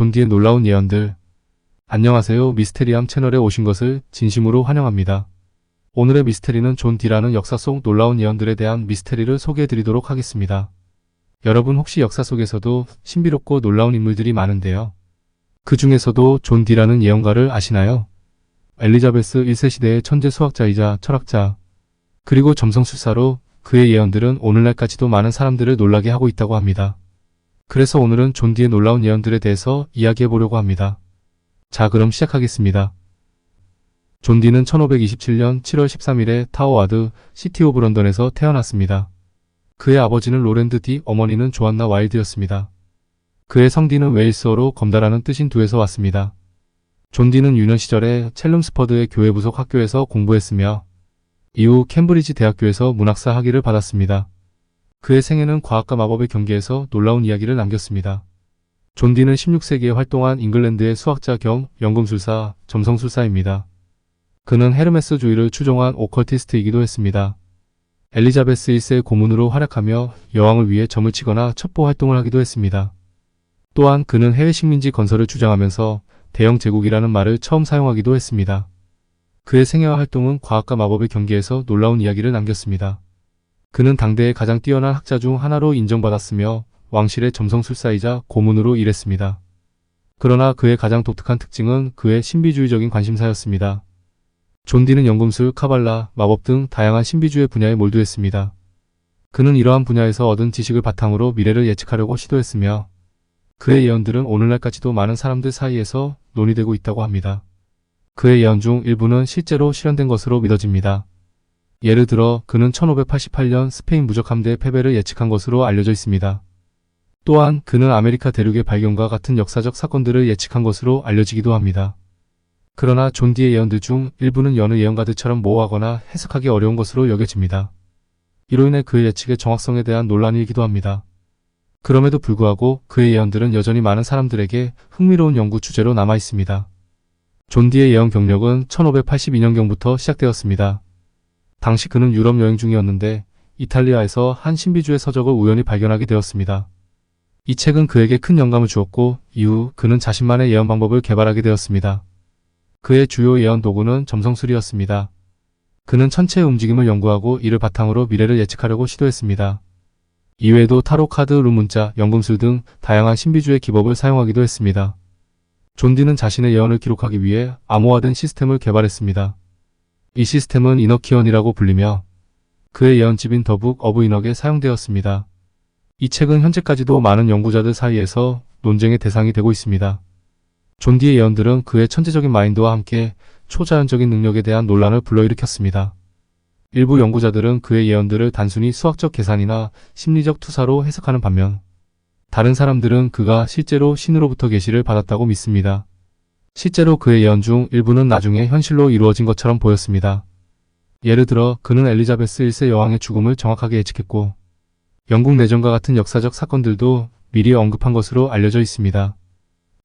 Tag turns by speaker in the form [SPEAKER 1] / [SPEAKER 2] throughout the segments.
[SPEAKER 1] 존디의 놀라운 예언들. 안녕하세요. 미스테리함 채널에 오신 것을 진심으로 환영합니다. 오늘의 미스테리는 존 D라는 역사 속 놀라운 예언들에 대한 미스테리를 소개해드리도록 하겠습니다. 여러분 혹시 역사 속에서도 신비롭고 놀라운 인물들이 많은데요. 그 중에서도 존 D라는 예언가를 아시나요? 엘리자베스 1세 시대의 천재 수학자이자 철학자, 그리고 점성술사로 그의 예언들은 오늘날까지도 많은 사람들을 놀라게 하고 있다고 합니다. 그래서 오늘은 존 D의 놀라운 예언들에 대해서 이야기해보려고 합니다. 자, 그럼 시작하겠습니다. 존 D는 1527년 7월 13일에 타워와드, 시티 오브 런던에서 태어났습니다. 그의 아버지는 로랜드 D, 어머니는 조안나 와일드였습니다. 그의 성디는 웨일스어로 검다라는 뜻인 두에서 왔습니다. 존 D는 유년 시절에 첼름스퍼드의 교회 부속 학교에서 공부했으며 이후 캠브리지 대학교에서 문학사 학위를 받았습니다. 그의 생애는 과학과 마법의 경계에서 놀라운 이야기를 남겼습니다. 존 D는 16세기에 활동한 잉글랜드의 수학자 겸 연금술사, 점성술사입니다. 그는 헤르메스주의를 추종한 오컬티스트이기도 했습니다. 엘리자베스 1세의 고문으로 활약하며 여왕을 위해 점을 치거나 첩보 활동을 하기도 했습니다. 또한 그는 해외 식민지 건설을 주장하면서 대영 제국이라는 말을 처음 사용하기도 했습니다. 그의 생애와 활동은 과학과 마법의 경계에서 놀라운 이야기를 남겼습니다. 그는 당대의 가장 뛰어난 학자 중 하나로 인정받았으며 왕실의 점성술사이자 고문으로 일했습니다. 그러나 그의 가장 독특한 특징은 그의 신비주의적인 관심사였습니다. 존 D는 연금술, 카발라, 마법 등 다양한 신비주의 분야에 몰두했습니다. 그는 이러한 분야에서 얻은 지식을 바탕으로 미래를 예측하려고 시도했으며 그의 예언들은 오늘날까지도 많은 사람들 사이에서 논의되고 있다고 합니다. 그의 예언 중 일부는 실제로 실현된 것으로 믿어집니다. 예를 들어 그는 1588년 스페인 무적 함대의 패배를 예측한 것으로 알려져 있습니다. 또한 그는 아메리카 대륙의 발견과 같은 역사적 사건들을 예측한 것으로 알려지기도 합니다. 그러나 존 D의 예언들 중 일부는 여느 예언가들처럼 모호하거나 해석하기 어려운 것으로 여겨집니다. 이로 인해 그의 예측의 정확성에 대한 논란이 일기도 합니다. 그럼에도 불구하고 그의 예언들은 여전히 많은 사람들에게 흥미로운 연구 주제로 남아 있습니다. 존 D의 예언 경력은 1582년경부터 시작되었습니다. 당시 그는 유럽 여행 중이었는데 이탈리아에서 한 신비주의 서적을 우연히 발견하게 되었습니다. 이 책은 그에게 큰 영감을 주었고 이후 그는 자신만의 예언 방법을 개발하게 되었습니다. 그의 주요 예언 도구는 점성술이었습니다. 그는 천체의 움직임을 연구하고 이를 바탕으로 미래를 예측하려고 시도했습니다. 이외에도 타로 카드, 룸문자, 연금술 등 다양한 신비주의 기법을 사용하기도 했습니다. 존 D는 자신의 예언을 기록하기 위해 암호화된 시스템을 개발했습니다. 이 시스템은 이너키언이라고 불리며 그의 예언집인 더 북 오브 이넉에 사용되었습니다. 이 책은 현재까지도 많은 연구자들 사이에서 논쟁의 대상이 되고 있습니다. 존 D의 예언들은 그의 천재적인 마인드와 함께 초자연적인 능력에 대한 논란을 불러일으켰습니다. 일부 연구자들은 그의 예언들을 단순히 수학적 계산이나 심리적 투사로 해석하는 반면 다른 사람들은 그가 실제로 신으로부터 계시를 받았다고 믿습니다. 실제로 그의 예언 중 일부는 나중에 현실로 이루어진 것처럼 보였습니다. 예를 들어 그는 엘리자베스 1세 여왕의 죽음을 정확하게 예측했고 영국 내전과 같은 역사적 사건들도 미리 언급한 것으로 알려져 있습니다.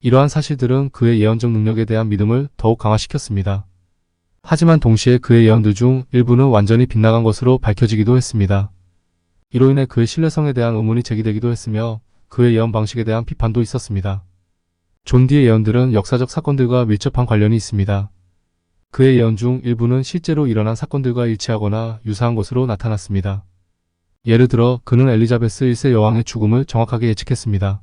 [SPEAKER 1] 이러한 사실들은 그의 예언적 능력에 대한 믿음을 더욱 강화시켰습니다. 하지만 동시에 그의 예언들 중 일부는 완전히 빗나간 것으로 밝혀지기도 했습니다. 이로 인해 그의 신뢰성에 대한 의문이 제기되기도 했으며 그의 예언 방식에 대한 비판도 있었습니다. 존 D의 예언들은 역사적 사건들과 밀접한 관련이 있습니다. 그의 예언 중 일부는 실제로 일어난 사건들과 일치하거나 유사한 것으로 나타났습니다. 예를 들어 그는 엘리자베스 1세 여왕의 죽음을 정확하게 예측했습니다.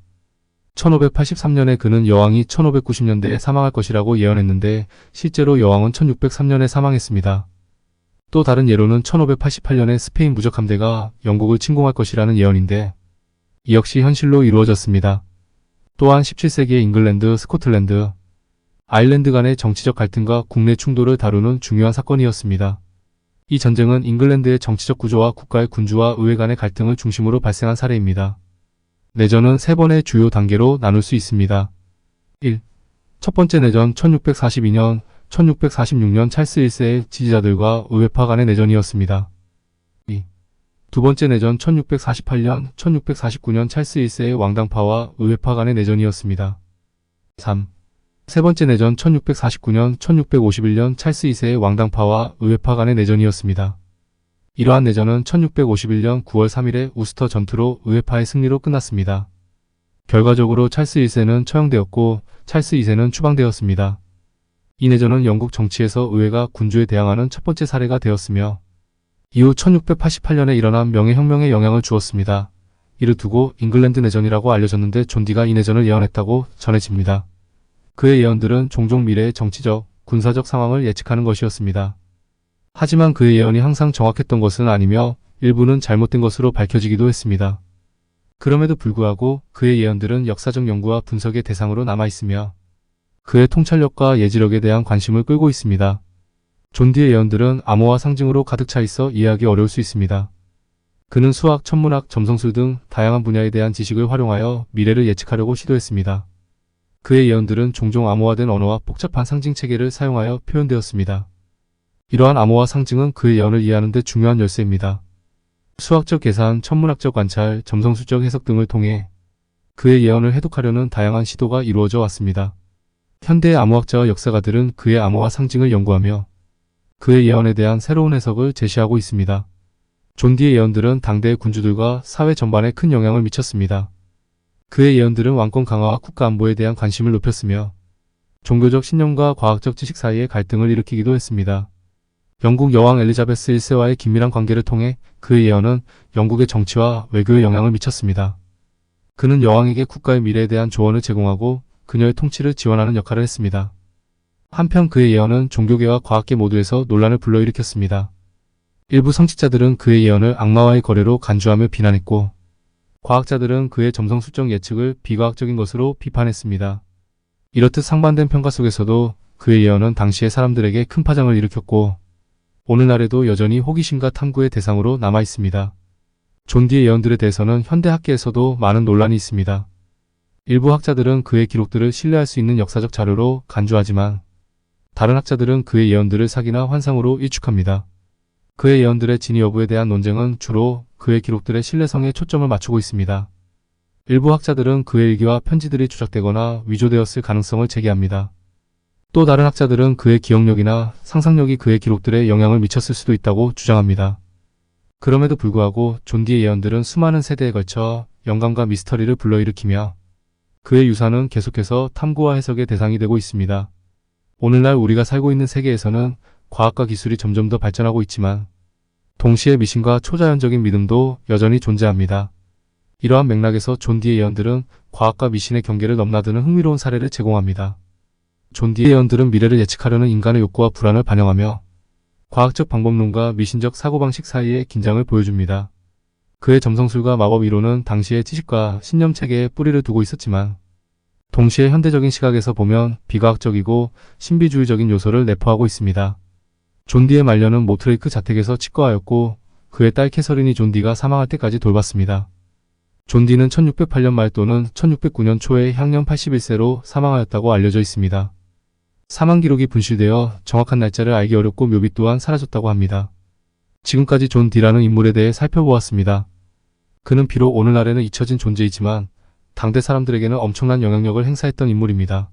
[SPEAKER 1] 1583년에 그는 여왕이 1590년대에 사망할 것이라고 예언했는데 실제로 여왕은 1603년에 사망했습니다. 또 다른 예로는 1588년에 스페인 무적 함대가 영국을 침공할 것이라는 예언인데 이 역시 현실로 이루어졌습니다. 또한 17세기의 잉글랜드, 스코틀랜드, 아일랜드 간의 정치적 갈등과 국내 충돌을 다루는 중요한 사건이었습니다. 이 전쟁은 잉글랜드의 정치적 구조와 국가의 군주와 의회 간의 갈등을 중심으로 발생한 사례입니다. 내전은 세 번의 주요 단계로 나눌 수 있습니다. 1. 첫 번째 내전 1642년, 1646년 찰스 1세의 지지자들과 의회파 간의 내전이었습니다. 2. 두 번째 내전 1648년, 1649년 찰스 1세의 왕당파와 의회파 간의 내전이었습니다. 3. 세 번째 내전 1649년, 1651년 찰스 2세의 왕당파와 의회파 간의 내전이었습니다. 이러한 내전은 1651년 9월 3일의 우스터 전투로 의회파의 승리로 끝났습니다. 결과적으로 찰스 1세는 처형되었고 찰스 2세는 추방되었습니다. 이 내전은 영국 정치에서 의회가 군주에 대항하는 첫 번째 사례가 되었으며 이후 1688년에 일어난 명예혁명에 영향을 주었습니다. 이를 두고 잉글랜드 내전이라고 알려졌는데 존 디가 이 내전을 예언했다고 전해집니다. 그의 예언들은 종종 미래의 정치적, 군사적 상황을 예측하는 것이었습니다. 하지만 그의 예언이 항상 정확했던 것은 아니며 일부는 잘못된 것으로 밝혀지기도 했습니다. 그럼에도 불구하고 그의 예언들은 역사적 연구와 분석의 대상으로 남아있으며 그의 통찰력과 예지력에 대한 관심을 끌고 있습니다. 존 디의 예언들은 암호화 상징으로 가득 차 있어 이해하기 어려울 수 있습니다. 그는 수학, 천문학, 점성술 등 다양한 분야에 대한 지식을 활용하여 미래를 예측하려고 시도했습니다. 그의 예언들은 종종 암호화된 언어와 복잡한 상징 체계를 사용하여 표현되었습니다. 이러한 암호화 상징은 그의 예언을 이해하는 데 중요한 열쇠입니다. 수학적 계산, 천문학적 관찰, 점성술적 해석 등을 통해 그의 예언을 해독하려는 다양한 시도가 이루어져 왔습니다. 현대의 암호학자와 역사가들은 그의 암호화 상징을 연구하며 그의 예언에 대한 새로운 해석을 제시하고 있습니다. 존 디의 예언들은 당대의 군주들과 사회 전반에 큰 영향을 미쳤습니다. 그의 예언들은 왕권 강화와 국가 안보에 대한 관심을 높였으며 종교적 신념과 과학적 지식 사이의 갈등을 일으키기도 했습니다. 영국 여왕 엘리자베스 1세와의 긴밀한 관계를 통해 그의 예언은 영국의 정치와 외교에 영향을 미쳤습니다. 그는 여왕에게 국가의 미래에 대한 조언을 제공하고 그녀의 통치를 지원하는 역할을 했습니다. 한편 그의 예언은 종교계와 과학계 모두에서 논란을 불러일으켰습니다. 일부 성직자들은 그의 예언을 악마와의 거래로 간주하며 비난했고 과학자들은 그의 점성술적 예측을 비과학적인 것으로 비판했습니다. 이렇듯 상반된 평가 속에서도 그의 예언은 당시의 사람들에게 큰 파장을 일으켰고 오늘날에도 여전히 호기심과 탐구의 대상으로 남아 있습니다. 존 디의 예언들에 대해서는 현대 학계에서도 많은 논란이 있습니다. 일부 학자들은 그의 기록들을 신뢰할 수 있는 역사적 자료로 간주하지만 다른 학자들은 그의 예언들을 사기나 환상으로 일축합니다. 그의 예언들의 진위 여부에 대한 논쟁은 주로 그의 기록들의 신뢰성에 초점을 맞추고 있습니다. 일부 학자들은 그의 일기와 편지들이 조작되거나 위조되었을 가능성을 제기합니다. 또 다른 학자들은 그의 기억력이나 상상력이 그의 기록들에 영향을 미쳤을 수도 있다고 주장합니다. 그럼에도 불구하고 존 디의 예언들은 수많은 세대에 걸쳐 영감과 미스터리를 불러일으키며 그의 유산은 계속해서 탐구와 해석의 대상이 되고 있습니다. 오늘날 우리가 살고 있는 세계에서는 과학과 기술이 점점 더 발전하고 있지만 동시에 미신과 초자연적인 믿음도 여전히 존재합니다. 이러한 맥락에서 존 디의 예언들은 과학과 미신의 경계를 넘나드는 흥미로운 사례를 제공합니다. 존 디의 예언들은 미래를 예측하려는 인간의 욕구와 불안을 반영하며 과학적 방법론과 미신적 사고방식 사이의 긴장을 보여줍니다. 그의 점성술과 마법 이론은 당시의 지식과 신념체계에 뿌리를 두고 있었지만 동시에 현대적인 시각에서 보면 비과학적이고 신비주의적인 요소를 내포하고 있습니다. 존 디의 말년은 모트레이크 자택에서 치과하였고 그의 딸 캐서린이 존 디가 사망할 때까지 돌봤습니다. 존 디는 1608년 말 또는 1609년 초에 향년 81세로 사망하였다고 알려져 있습니다. 사망 기록이 분실되어 정확한 날짜를 알기 어렵고 묘비 또한 사라졌다고 합니다. 지금까지 존 디라는 인물에 대해 살펴보았습니다. 그는 비록 오늘날에는 잊혀진 존재이지만 당대 사람들에게는 엄청난 영향력을 행사했던 인물입니다.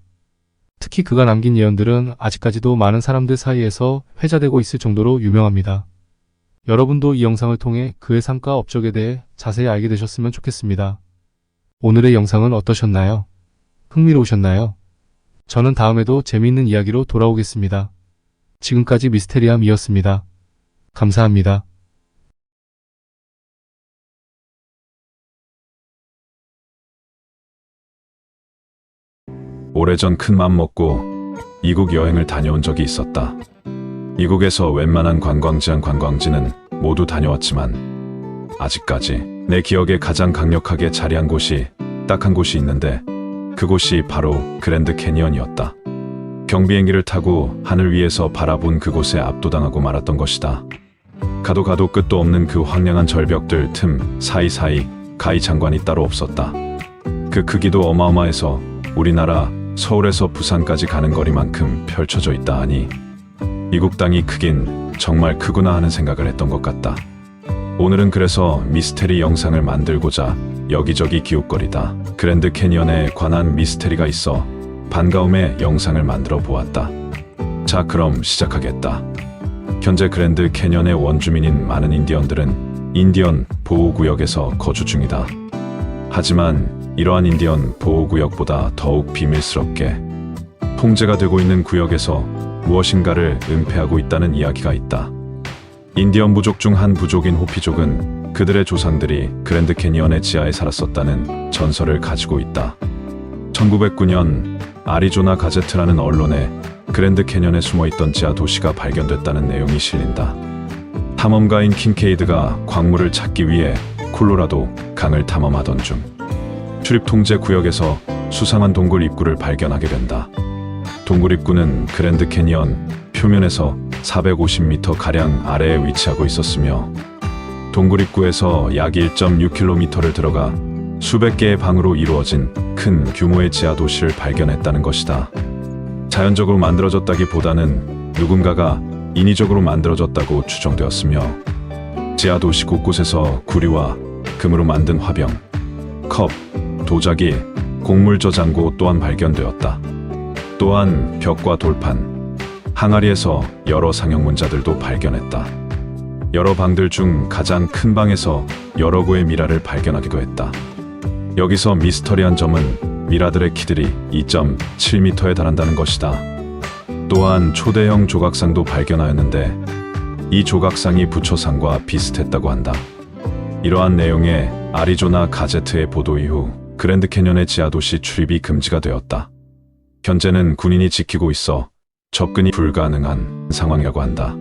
[SPEAKER 1] 특히 그가 남긴 예언들은 아직까지도 많은 사람들 사이에서 회자되고 있을 정도로 유명합니다. 여러분도 이 영상을 통해 그의 삶과 업적에 대해 자세히 알게 되셨으면 좋겠습니다. 오늘의 영상은 어떠셨나요? 흥미로우셨나요? 저는 다음에도 재미있는 이야기로 돌아오겠습니다. 지금까지 미스테리함이었습니다. 감사합니다.
[SPEAKER 2] 오래전 큰맘 먹고 이국 여행을 다녀온 적이 있었다. 이국에서 웬만한 관광지는 모두 다녀왔지만 아직까지 내 기억에 가장 강력하게 자리한 곳이 딱 한 곳이 있는데 그곳이 바로 그랜드 캐니언이었다. 경비행기를 타고 하늘 위에서 바라본 그곳에 압도당하고 말았던 것이다. 가도 끝도 없는 그 황량한 절벽들 틈 사이사이 가히 장관이 따로 없었다. 그 크기도 어마어마해서 우리나라 서울에서 부산까지 가는 거리만큼 펼쳐져 있다 하니 이국 땅이 크긴 정말 크구나 하는 생각을 했던 것 같다. 오늘은 그래서 미스테리 영상을 만들고자 여기저기 기웃거리다 그랜드 캐니언에 관한 미스테리가 있어 반가움에 영상을 만들어 보았다. 자, 그럼 시작하겠다. 현재 그랜드 캐니언의 원주민인 많은 인디언들은 인디언 보호구역에서 거주 중이다. 하지만 이러한 인디언 보호구역보다 더욱 비밀스럽게 통제가 되고 있는 구역에서 무엇인가를 은폐하고 있다는 이야기가 있다. 인디언 부족 중 한 부족인 호피족은 그들의 조상들이 그랜드 캐니언의 지하에 살았었다는 전설을 가지고 있다. 1909년 아리조나 가제트라는 언론에 그랜드 캐년에 숨어있던 지하 도시가 발견됐다는 내용이 실린다. 탐험가인 킹케이드가 광물을 찾기 위해 콜로라도 강을 탐험하던 중 출입 통제 구역에서 수상한 동굴 입구를 발견하게 된다. 동굴 입구는 그랜드 캐니언 표면에서 450m 가량 아래에 위치하고 있었으며 동굴 입구에서 약 1.6km를 들어가 수백 개의 방으로 이루어진 큰 규모의 지하 도시를 발견했다는 것이다. 자연적으로 만들어졌다기보다는 누군가가 인위적으로 만들어졌다고 추정되었으며 지하 도시 곳곳에서 구리와 금으로 만든 화병, 컵, 도자기, 곡물 저장고 또한 발견되었다. 또한 벽과 돌판, 항아리에서 여러 상형 문자들도 발견했다. 여러 방들 중 가장 큰 방에서 여러 구의 미라를 발견하기도 했다. 여기서 미스터리한 점은 미라들의 키들이 2.7m에 달한다는 것이다. 또한 초대형 조각상도 발견하였는데 이 조각상이 부처상과 비슷했다고 한다. 이러한 내용의 아리조나 가제트의 보도 이후 그랜드 캐년의 지하도시 출입이 금지가 되었다. 현재는 군인이 지키고 있어 접근이 불가능한 상황이라고 한다.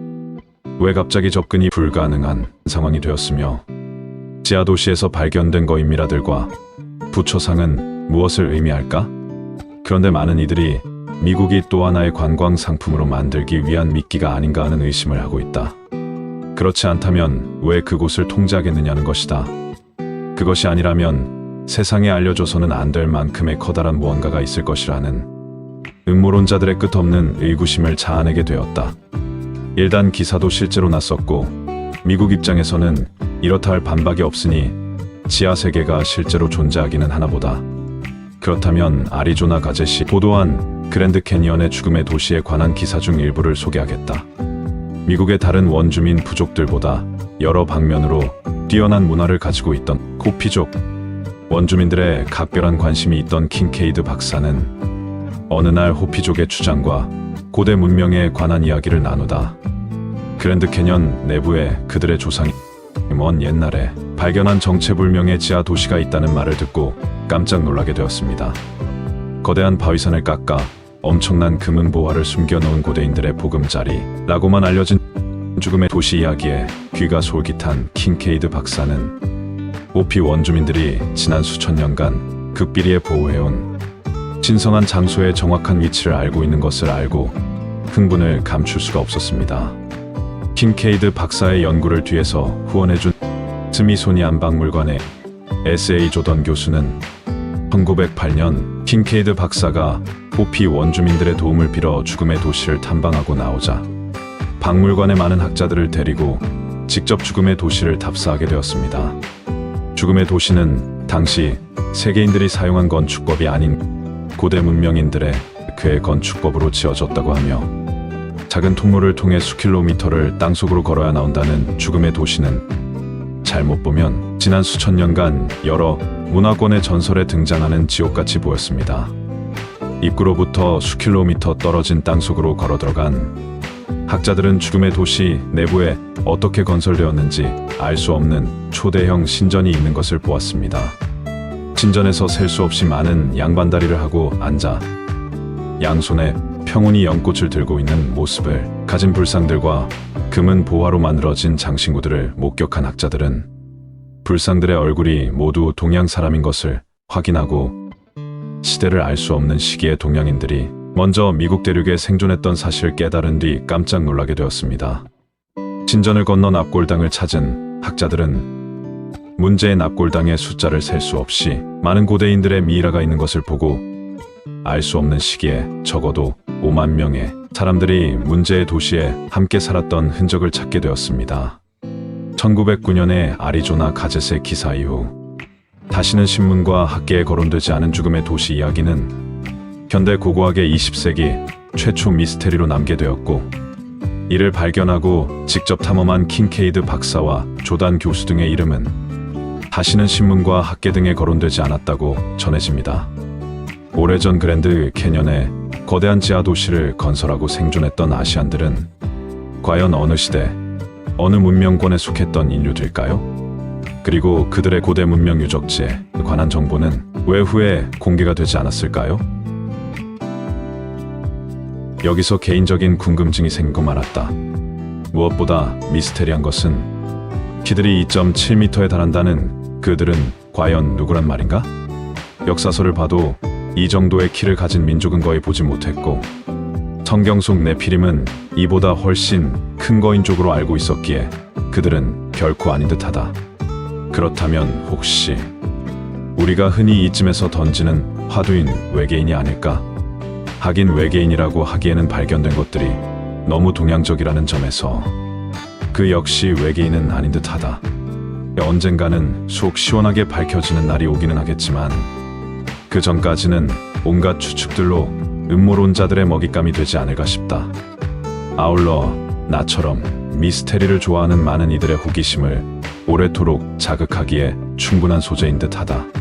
[SPEAKER 2] 왜 갑자기 접근이 불가능한 상황이 되었으며 지하도시에서 발견된 거인 미라들과 부처상은 무엇을 의미할까? 그런데 많은 이들이 미국이 또 하나의 관광 상품으로 만들기 위한 미끼가 아닌가 하는 의심을 하고 있다. 그렇지 않다면 왜 그곳을 통제하겠느냐는 것이다. 그것이 아니라면 세상에 알려줘서는 안 될 만큼의 커다란 무언가가 있을 것이라는 음모론자들의 끝없는 의구심을 자아내게 되었다. 일단 기사도 실제로 났었고 미국 입장에서는 이렇다 할 반박이 없으니 지하 세계가 실제로 존재하기는 하나보다. 그렇다면 아리조나 가젯이 보도한 그랜드 캐니언의 죽음의 도시에 관한 기사 중 일부를 소개하겠다. 미국의 다른 원주민 부족들보다 여러 방면으로 뛰어난 문화를 가지고 있던 호피족 원주민들의 각별한 관심이 있던 킹케이드 박사는 어느 날 호피족의 주장과 고대 문명에 관한 이야기를 나누다 그랜드 캐년 내부에 그들의 조상이 먼 옛날에 발견한 정체불명의 지하 도시가 있다는 말을 듣고 깜짝 놀라게 되었습니다. 거대한 바위산을 깎아 엄청난 금은 보화를 숨겨놓은 고대인들의 보금자리라고만 알려진 죽음의 도시 이야기에 귀가 솔깃한 킹케이드 박사는 호피 원주민들이 지난 수천 년간 극비리에 보호해온 신성한 장소의 정확한 위치를 알고 있는 것을 알고 흥분을 감출 수가 없었습니다. 킹케이드 박사의 연구를 뒤에서 후원해준 스미소니안 박물관의 S.A. 조던 교수는 1908년 킹케이드 박사가 호피 원주민들의 도움을 빌어 죽음의 도시를 탐방하고 나오자 박물관의 많은 학자들을 데리고 직접 죽음의 도시를 답사하게 되었습니다. 죽음의 도시는 당시 세계인들이 사용한 건축법이 아닌 고대 문명인들의 그의 건축법으로 지어졌다고 하며 작은 통로를 통해 수킬로미터를 땅속으로 걸어야 나온다는 죽음의 도시는 잘못 보면 지난 수천 년간 여러 문화권의 전설에 등장하는 지옥같이 보였습니다. 입구로부터 수킬로미터 떨어진 땅속으로 걸어 들어간 학자들은 죽음의 도시 내부에 어떻게 건설되었는지 알 수 없는 초대형 신전이 있는 것을 보았습니다. 신전에서 셀 수 없이 많은 양반다리를 하고 앉아 양손에 평온히 연꽃을 들고 있는 모습을 가진 불상들과 금은 보화로 만들어진 장신구들을 목격한 학자들은 불상들의 얼굴이 모두 동양 사람인 것을 확인하고 시대를 알 수 없는 시기의 동양인들이 먼저 미국 대륙에 생존했던 사실을 깨달은 뒤 깜짝 놀라게 되었습니다. 신전을 건넌 납골당을 찾은 학자들은 문제의 납골당의 숫자를 셀 수 없이 많은 고대인들의 미이라가 있는 것을 보고 알 수 없는 시기에 적어도 5만 명의 사람들이 문제의 도시에 함께 살았던 흔적을 찾게 되었습니다. 1909년의 아리조나 가젯의 기사 이후 다시는 신문과 학계에 거론되지 않은 죽음의 도시 이야기는 현대 고고학의 20세기 최초 미스테리로 남게 되었고 이를 발견하고 직접 탐험한 킹케이드 박사와 조단 교수 등의 이름은 다시는 신문과 학계 등에 거론되지 않았다고 전해집니다. 오래전 그랜드 캐년에 거대한 지하 도시를 건설하고 생존했던 아시안들은 과연 어느 시대, 어느 문명권에 속했던 인류들일까요? 그리고 그들의 고대 문명 유적지에 관한 정보는 왜 후에 공개가 되지 않았을까요? 여기서 개인적인 궁금증이 생기고 말았다. 무엇보다 미스테리한 것은 키들이 2.7m에 달한다는 그들은 과연 누구란 말인가? 역사서를 봐도 이 정도의 키를 가진 민족은 거의 보지 못했고 성경 속 네피림은 이보다 훨씬 큰 거인 쪽으로 알고 있었기에 그들은 결코 아닌 듯하다. 그렇다면 혹시 우리가 흔히 이쯤에서 던지는 화두인 외계인이 아닐까? 하긴 외계인이라고 하기에는 발견된 것들이 너무 동양적이라는 점에서 그 역시 외계인은 아닌 듯하다. 언젠가는 속 시원하게 밝혀지는 날이 오기는 하겠지만 그 전까지는 온갖 추측들로 음모론자들의 먹잇감이 되지 않을까 싶다. 아울러 나처럼 미스테리를 좋아하는 많은 이들의 호기심을 오래도록 자극하기에 충분한 소재인 듯하다.